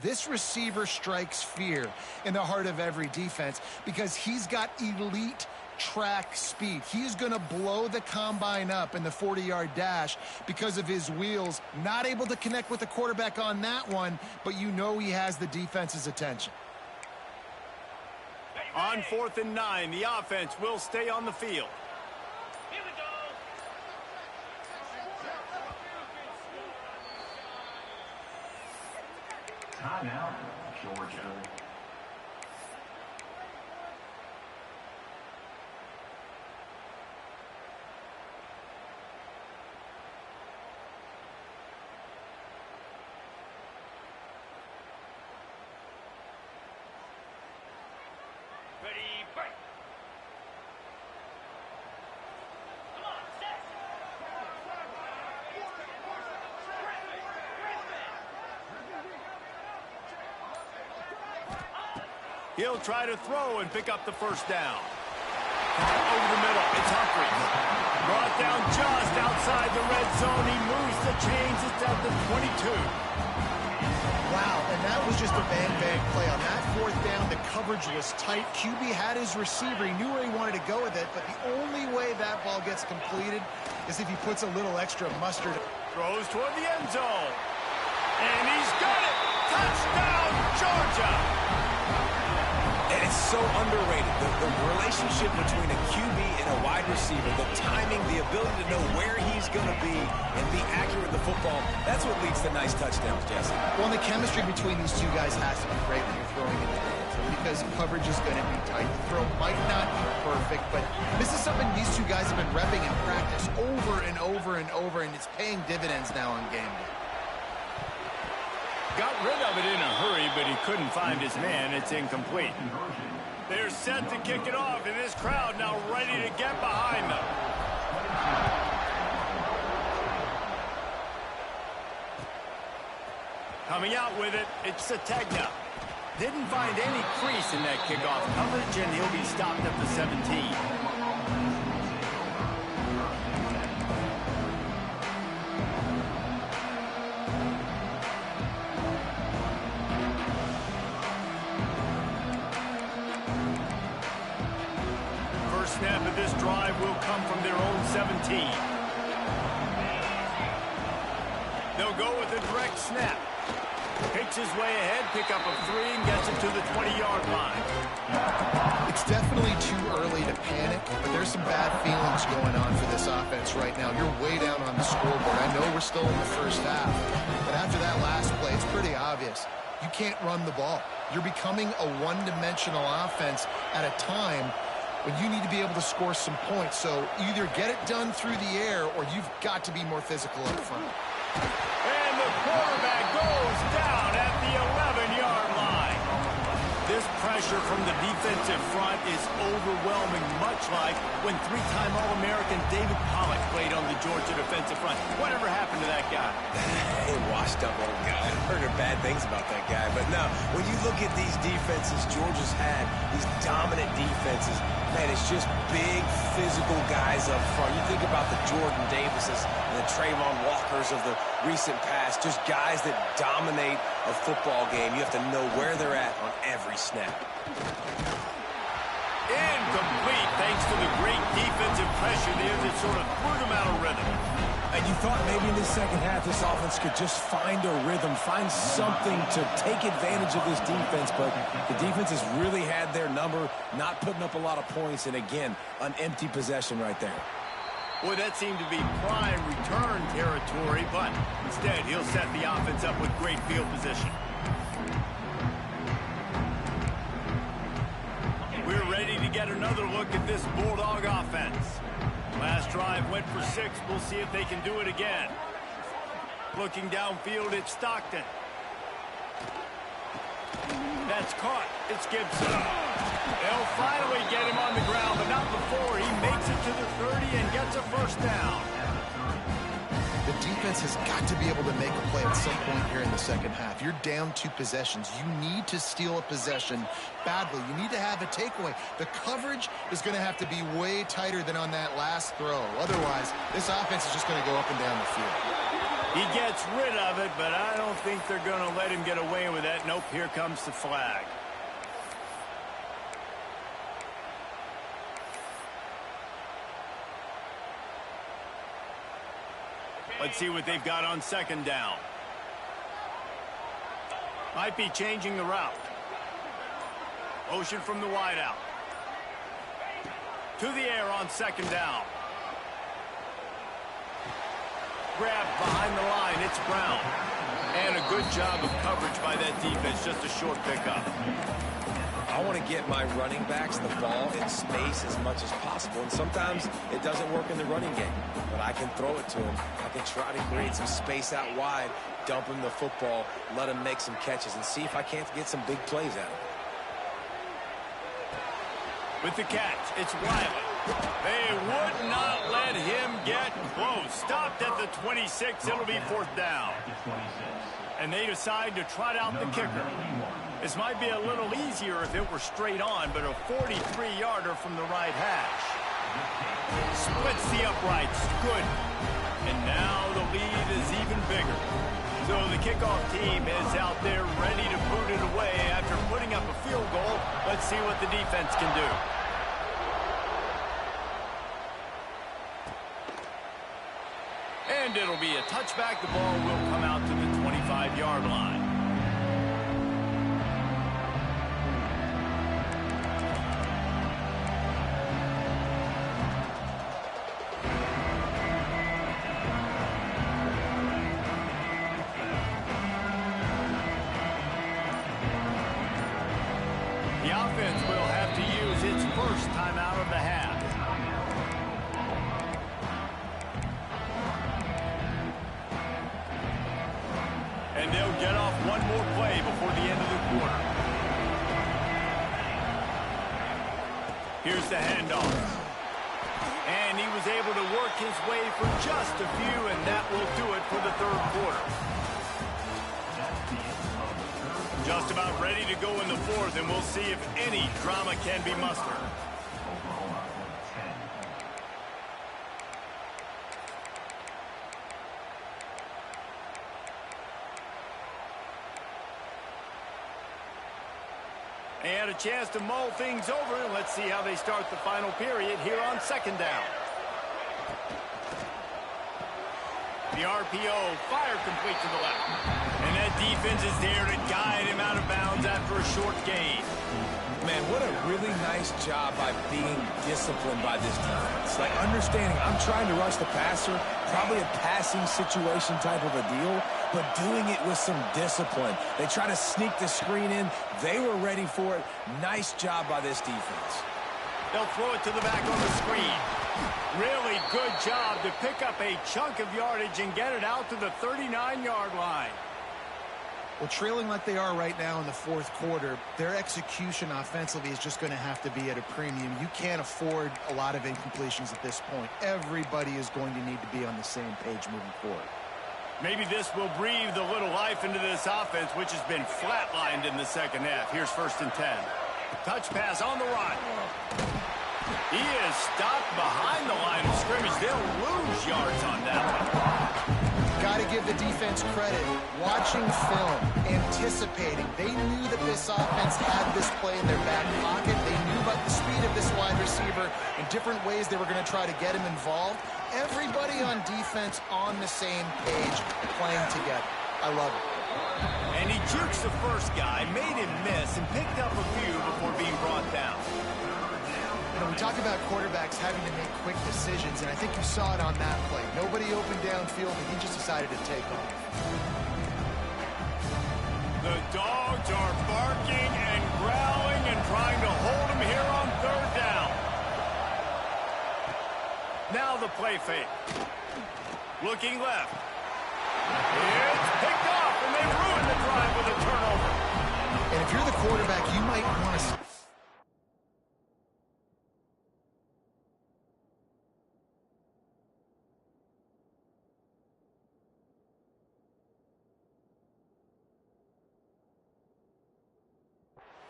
This receiver strikes fear in the heart of every defense because he's got elite track speed. He's going to blow the combine up in the 40-yard dash because of his wheels. Not able to connect with the quarterback on that one, but you know he has the defense's attention. On 4th and 9, the offense will stay on the field. Here we go. Timeout, Georgia. Ready, break. Come on, set. He'll try to throw and pick up the 1st down. Over the middle, it's Humphries. Brought down just outside the red zone. He moves the chains. It's at the 22. Wow, and that was just a bang-bang play. On that 4th down, the coverage was tight. QB had his receiver. He knew where he wanted to go with it, but the only way that ball gets completed is if he puts a little extra mustard. Throws toward the end zone. And he's got it. Touchdown, Georgia. And it's so underrated. The relationship between a QB and a wide receiver, the timing, the ability to know where he's going to be and be accurate with the football, that's what leads to nice touchdowns, Jesse. Well, the chemistry between these two guys has to be great when you're throwing into the end zone because coverage is going to be tight. The throw might not be perfect, but this is something these two guys have been repping in practice over and over and over, and it's paying dividends now on game day. Got rid of it in a hurry, but he couldn't find his man. It's incomplete. They're set to kick it off, and this crowd now ready to get behind them. Coming out with it, it's Sategna. Didn't find any crease in that kickoff coverage, and he'll be stopped at the 17. Snap of this drive will come from their own 17. They'll go with a direct snap. Picks his way ahead, pick up a 3, and gets it to the 20-yard line. It's definitely too early to panic, but there's some bad feelings going on for this offense right now. You're way down on the scoreboard. I know we're still in the first half, but after that last play, it's pretty obvious. You can't run the ball. You're becoming a one-dimensional offense at a time when you need to be able to score some points. So either get it done through the air or you've got to be more physical up front. And the quarterback goes down at the 11-yard line. This pressure pressure from the defensive front is overwhelming, much like when three-time All-American David Pollock played on the Georgia defensive front. Whatever happened to that guy? Hey, washed up old guy. I've heard bad things about that guy. But no, when you look at these defenses Georgia's had, these dominant defenses, man, it's just big, physical guys up front. You think about the Jordan Davises and the Trayvon Walkers of the recent past, just guys that dominate a football game. You have to know where they're at on every snap. Incomplete, thanks to the great defensive pressure there that sort of threw them out of rhythm. And you thought maybe in the second half this offense could just find a rhythm, find something to take advantage of this defense, but the defense has really had their number, not putting up a lot of points, and again, an empty possession right there. Boy, that seemed to be prime return territory, but instead he'll set the offense up with great field position. We're ready to get another look at this Bulldog offense. Last drive went for 6. We'll see if they can do it again. Looking downfield, it's Stockton. That's caught. It's Gibson. They'll finally get him on the ground, but not before. He makes it to the 30 and gets a first down. The defense has got to be able to make a play at some point here in the second half. You're down 2 possessions. You need to steal a possession badly. You need to have a takeaway. The coverage is going to have to be way tighter than on that last throw. Otherwise, this offense is just going to go up and down the field. He gets rid of it, but I don't think they're going to let him get away with that. Nope, here comes the flag. Let's see what they've got on second down. Might be changing the route. Motion from the wideout. To the air on second down. Grabbed behind the line. It's Brown. And a good job of coverage by that defense. Just a short pickup. I want to get my running backs the ball in space as much as possible, and sometimes it doesn't work in the running game, but I can throw it to him. I can try to create some space out wide, dump him the football, let him make some catches, and see if I can't get some big plays out of him. With the catch, it's Wiley. They would not let him get close. Stopped at the 26. It'll be fourth down. And they decide to trot out the kicker. This might be a little easier if it were straight on, but a 43-yarder from the right hash. Splits the uprights. Good. And now the lead is even bigger. So the kickoff team is out there ready to boot it away after putting up a field goal. Let's see what the defense can do. And it'll be a touchback. The ball will come out to the 25-yard line. The offense will have to use its first timeout of the half. And they'll get off one more play before the end of the quarter. Here's the handoff. And he was able to work his way for just a few, and that will do it for the third quarter. Just about ready to go in the fourth, and we'll see if any drama can be mustered. And a chance to mull things over. Let's see how they start the final period here on second down. The RPO, fire complete to the left. And that defense is there to guide him out of bounds after a short gain. Man, what a really nice job by being disciplined by this defense. Like understanding I'm trying to rush the passer, probably a passing situation type of a deal, but doing it with some discipline. They try to sneak the screen in. They were ready for it. Nice job by this defense. They'll throw it to the back on the screen. Really good job to pick up a chunk of yardage and get it out to the 39-yard line. Well, trailing like they are right now in the fourth quarter, their execution offensively is just going to have to be at a premium. You can't afford a lot of incompletions at this point. Everybody is going to need to be on the same page moving forward. Maybe this will breathe a little life into this offense, which has been flatlined in the second half. Here's 1st and 10. Touch pass on the run. He is stopped behind the line of scrimmage. They'll lose yards on that one. Got to give the defense credit. Watching film, anticipating. They knew that this offense had this play in their back pocket. They knew about the speed of this wide receiver and different ways they were going to try to get him involved. Everybody on defense on the same page, playing together. I love it. And he jukes the first guy, made him miss, and picked up a few before being brought down. You know, we talk about quarterbacks having to make quick decisions, and I think you saw it on that play. Nobody opened downfield, and he just decided to take off. The Dogs are barking and growling and trying to hold him here on 3rd down. Now the play fake. Looking left. It's picked off, and they ruined the drive with a turnover. And if you're the quarterback, you might want to...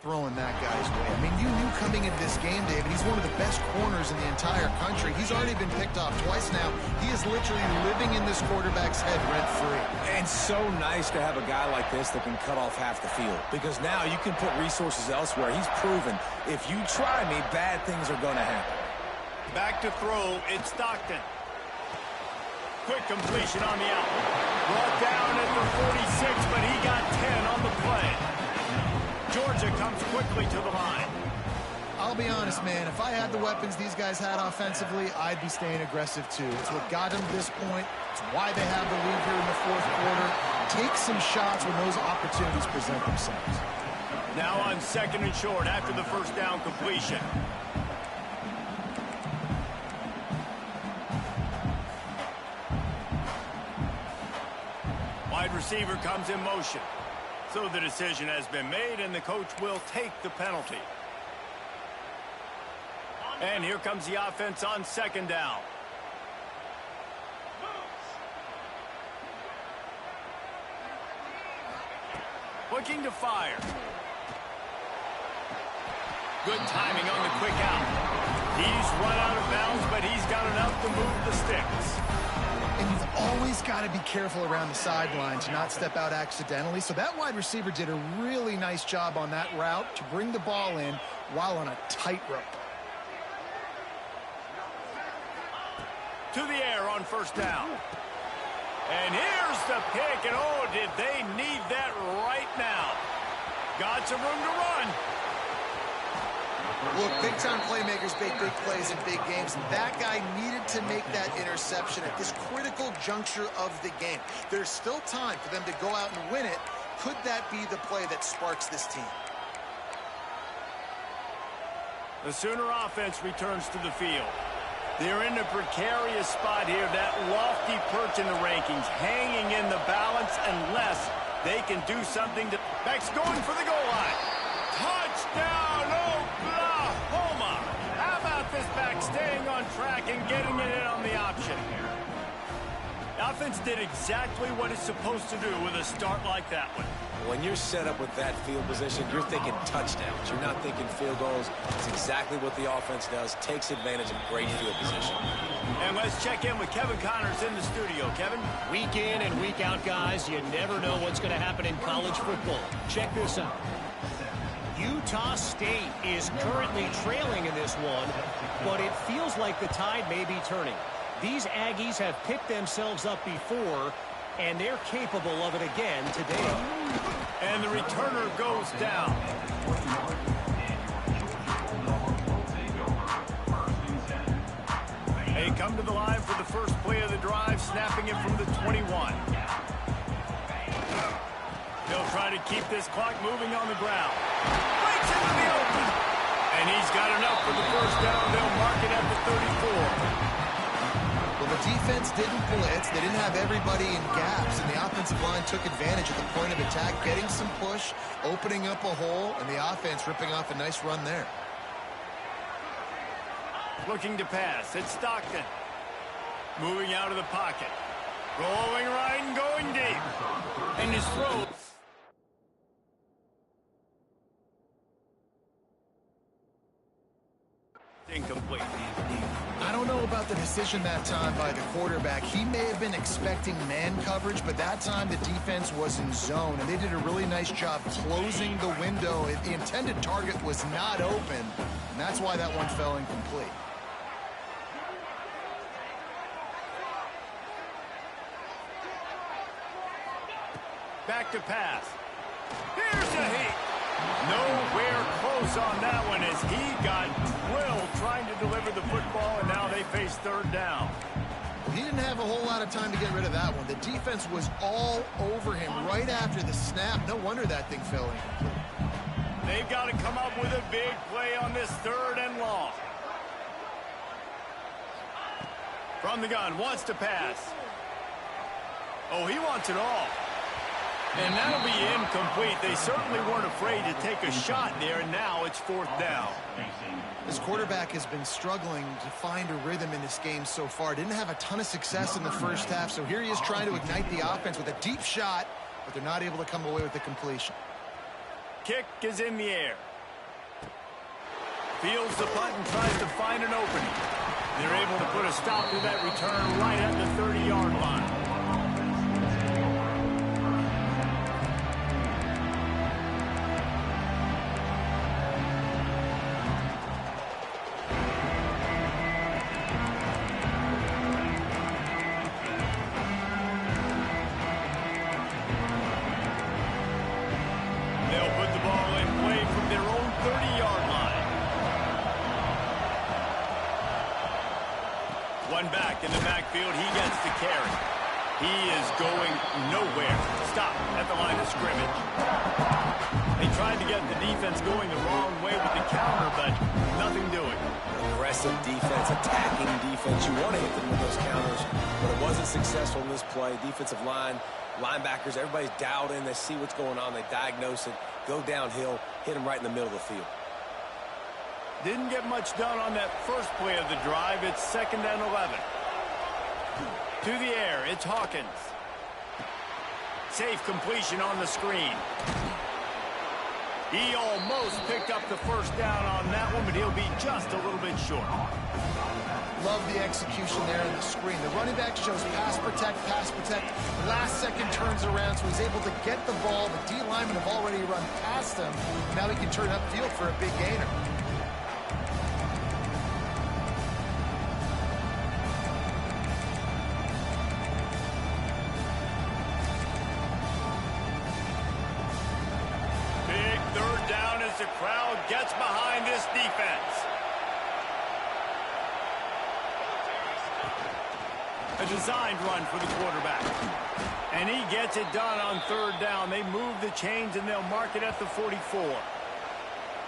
throwing that guy's way. I mean, you knew coming into this game, David, he's one of the best corners in the entire country. He's already been picked off twice now. He is literally living in this quarterback's head rent-free. And so nice to have a guy like this that can cut off half the field, because now you can put resources elsewhere. He's proven if you try me, bad things are going to happen. Back to throw, it's Stockton. Quick completion on the out. Brought down at the 46, but he got 10 on the play. Georgia comes quickly to the line. I'll be honest, man. If I had the weapons these guys had offensively, I'd be staying aggressive too. It's what got them to this point. It's why they have the lead here in the fourth quarter. Take some shots when those opportunities present themselves. Now on 2nd and short after the 1st down completion. Wide receiver comes in motion. So the decision has been made, and the coach will take the penalty. And here comes the offense on 2nd down. Looking to fire. Good timing on the quick out. He's run out of bounds, but he's got enough to move the sticks. And you've always got to be careful around the sideline to not step out accidentally. So that wide receiver did a really nice job on that route to bring the ball in while on a tightrope. To the air on 1st down. And here's the pick, and oh, did they need that right now. Got some room to run. Look, big-time playmakers make big plays in big games. That guy needed to make that interception at this critical juncture of the game. There's still time for them to go out and win it. Could that be the play that sparks this team? The Sooner offense returns to the field. They're in a precarious spot here, that lofty perch in the rankings, hanging in the balance unless they can do something to... Beck's going for the goal line. Touchdown, Oklahoma! How about this back staying on track and getting it in on the option? The offense did exactly what it's supposed to do with a start like that one. When you're set up with that field position, you're thinking touchdowns. You're not thinking field goals. It's exactly what the offense does. Takes advantage of great field position. And let's check in with Kevin Connors in the studio. Kevin? Week in and week out, guys, you never know what's going to happen in college football. Check this out. Utah State is currently trailing in this one, but it feels like the tide may be turning. These Aggies have picked themselves up before, and they're capable of it again today. And the returner goes down. They come to the line for the first play of the drive, snapping it from the 21. They'll try to keep this clock moving on the ground. Breaks into the open. And he's got enough for the first down. They'll mark it at the 34. Well, the defense didn't blitz. They didn't have everybody in gaps, and the offensive line took advantage at the point of attack, getting some push, opening up a hole, and the offense ripping off a nice run there. Looking to pass. It's Stockton. Moving out of the pocket. Rolling right and going deep. And his throw. Incomplete. I don't know about the decision that time by the quarterback. He may have been expecting man coverage, but that time the defense was in zone, and they did a really nice job closing the window. The intended target was not open, and that's why that one fell incomplete. Back to pass. Here's a hit. Nowhere close on that one as he got drilled trying to deliver the football, and now they face third down. He didn't have a whole lot of time to get rid of that one. The defense was all over him right after the snap. No wonder that thing fell incomplete. They've got to come up with a big play on this third and long. From the gun, wants to pass. Oh, he wants it all. And that'll be incomplete. They certainly weren't afraid to take a shot there, and now it's fourth down. This quarterback has been struggling to find a rhythm in this game so far. Didn't have a ton of success in the first half, so here he is trying to ignite the offense with a deep shot, but they're not able to come away with the completion. Kick is in the air. Fields the punt and tries to find an opening. They're able to put a stop to that return right at the 30-yard line. Back in the backfield, he gets the carry. He is going nowhere. Stop at the line of scrimmage. They tried to get the defense going the wrong way with the counter, but nothing doing. Aggressive defense, attacking defense. You want to hit them with those counters, but it wasn't successful in this play. Defensive line, linebackers, everybody's dialed in. They see what's going on. They diagnose it, go downhill, hit them right in the middle of the field. Didn't get much done on that first play of the drive. It's 2nd and 11. To the air, it's Hawkins. Safe completion on the screen. He almost picked up the first down on that one, but he'll be just a little bit short. Love the execution there in the screen. The running back shows pass protect, pass protect. Last second turns around, so he's able to get the ball. The D linemen have already run past him. Now he can turn upfield for a big gainer. The crowd gets behind this defense. A designed run for the quarterback. And he gets it done on third down. They move the chains and they'll mark it at the 44.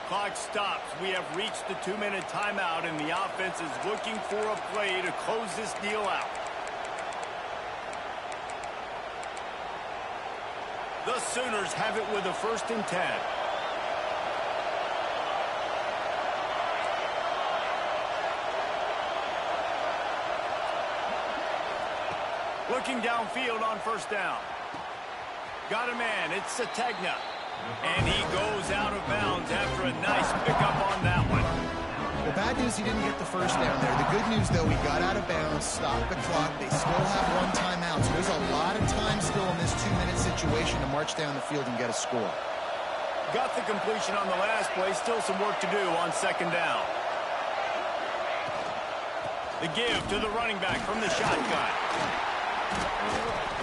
Clock stops. We have reached the 2-minute timeout and the offense is looking for a play to close this deal out. The Sooners have it with a 1st and 10. Looking downfield on first down. Got a man. It's Sategna. And he goes out of bounds after a nice pickup on that one. The bad news, he didn't get the first down there. The good news, though, he got out of bounds, stopped the clock. They still have 1 timeout. So there's a lot of time still in this 2-minute situation to march down the field and get a score. Got the completion on the last play. Still some work to do on 2nd down. The give to the running back from the shotgun.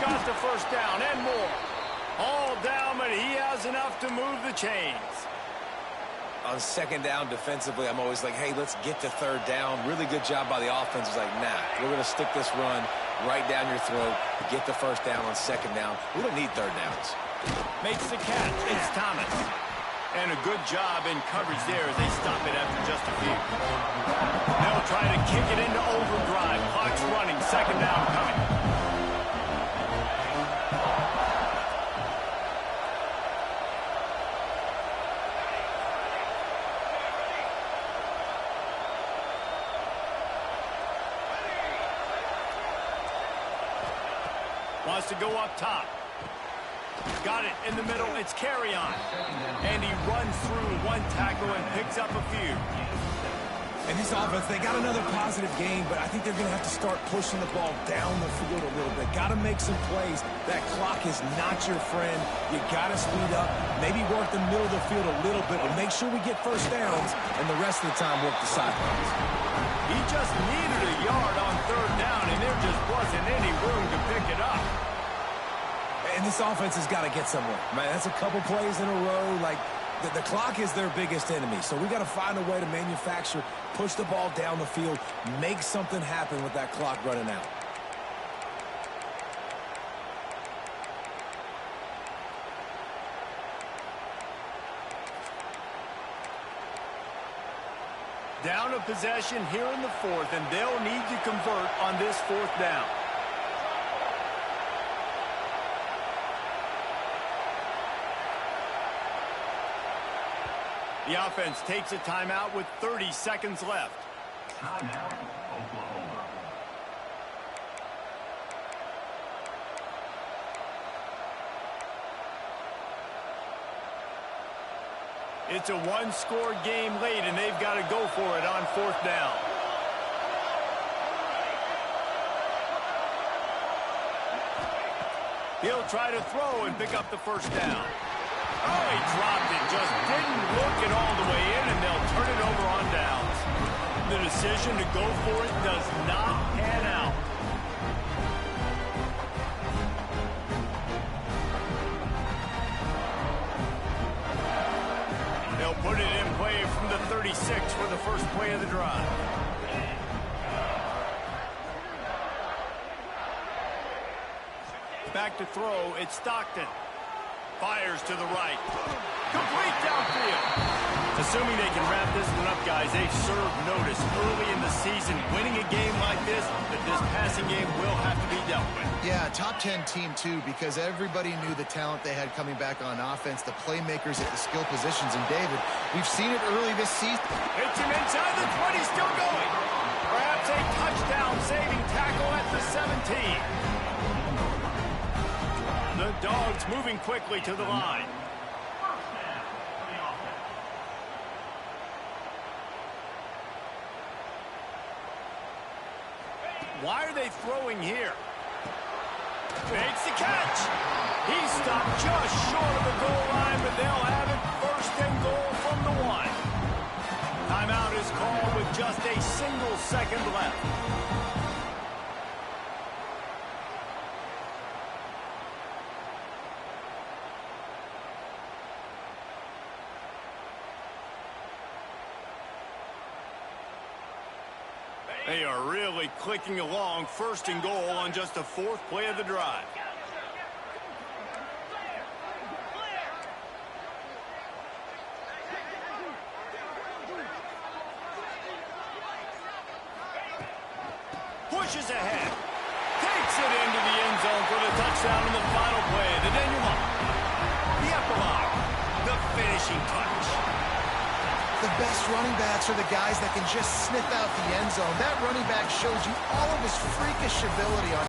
Got the first down and more. All down, but he has enough to move the chains. On 2nd down defensively, I'm always like, hey, let's get to 3rd down. Really good job by the offense. It's like, nah, we're going to stick this run right down your throat. Get the 1st down on 2nd down. We don't need 3rd downs. Makes the catch. It's Thomas. And a good job in coverage there as they stop it after just a few. They'll try to kick it into overdrive. Clock's running. Second down coming. Wants to go up top. Got it in the middle. It's carry on. And he runs through one tackle and picks up a few. And this offense, they got another positive game, but I think they're going to have to start pushing the ball down the field a little bit. Got to make some plays. That clock is not your friend. You got to speed up. Maybe work the middle of the field a little bit, but make sure we get first downs, and the rest of the time work the sidelines. He just needed a yard on third down, and there just wasn't any room to pick it up. And this offense has got to get somewhere. Man, that's a couple plays in a row. Like, the clock is their biggest enemy. So we got to find a way to manufacture, push the ball down the field, make something happen with that clock running out. Down a possession here in the fourth, and they'll need to convert on this fourth down. The offense takes a timeout with 30 seconds left. Timeout, Oklahoma. It's a one-score game late, and they've got to go for it on fourth down. He'll try to throw and pick up the first down. Oh, he dropped it. Just didn't look it all the way in, and they'll turn it over on downs. The decision to go for it does not pan out. They'll put it in play from the 36 for the first play of the drive. Back to throw. It's Stockton. Fires to the right. Complete downfield. Assuming they can wrap this one up, guys, they've served notice early in the season. Winning a game like this, that this passing game will have to be dealt with. Yeah, top 10 team, too, because everybody knew the talent they had coming back on offense, the playmakers at the skill positions. And, David, we've seen it early this season. Hits him inside the 20, still going. Perhaps a touchdown-saving tackle at the 17. The Dawgs moving quickly to the line. Why are they throwing here? Makes the catch. He stopped just short of the goal line, but they'll have it first and goal from the 1. Timeout is called with just a single second left. They are really clicking along, first and goal on just the fourth play of the drive. Pushes ahead. Takes it into the end zone for the touchdown in the final play. The denouement. The epilogue. The finishing touch. The best running backs are the guys that can just sniff out the end zone. That running back shows you all of his freakish ability on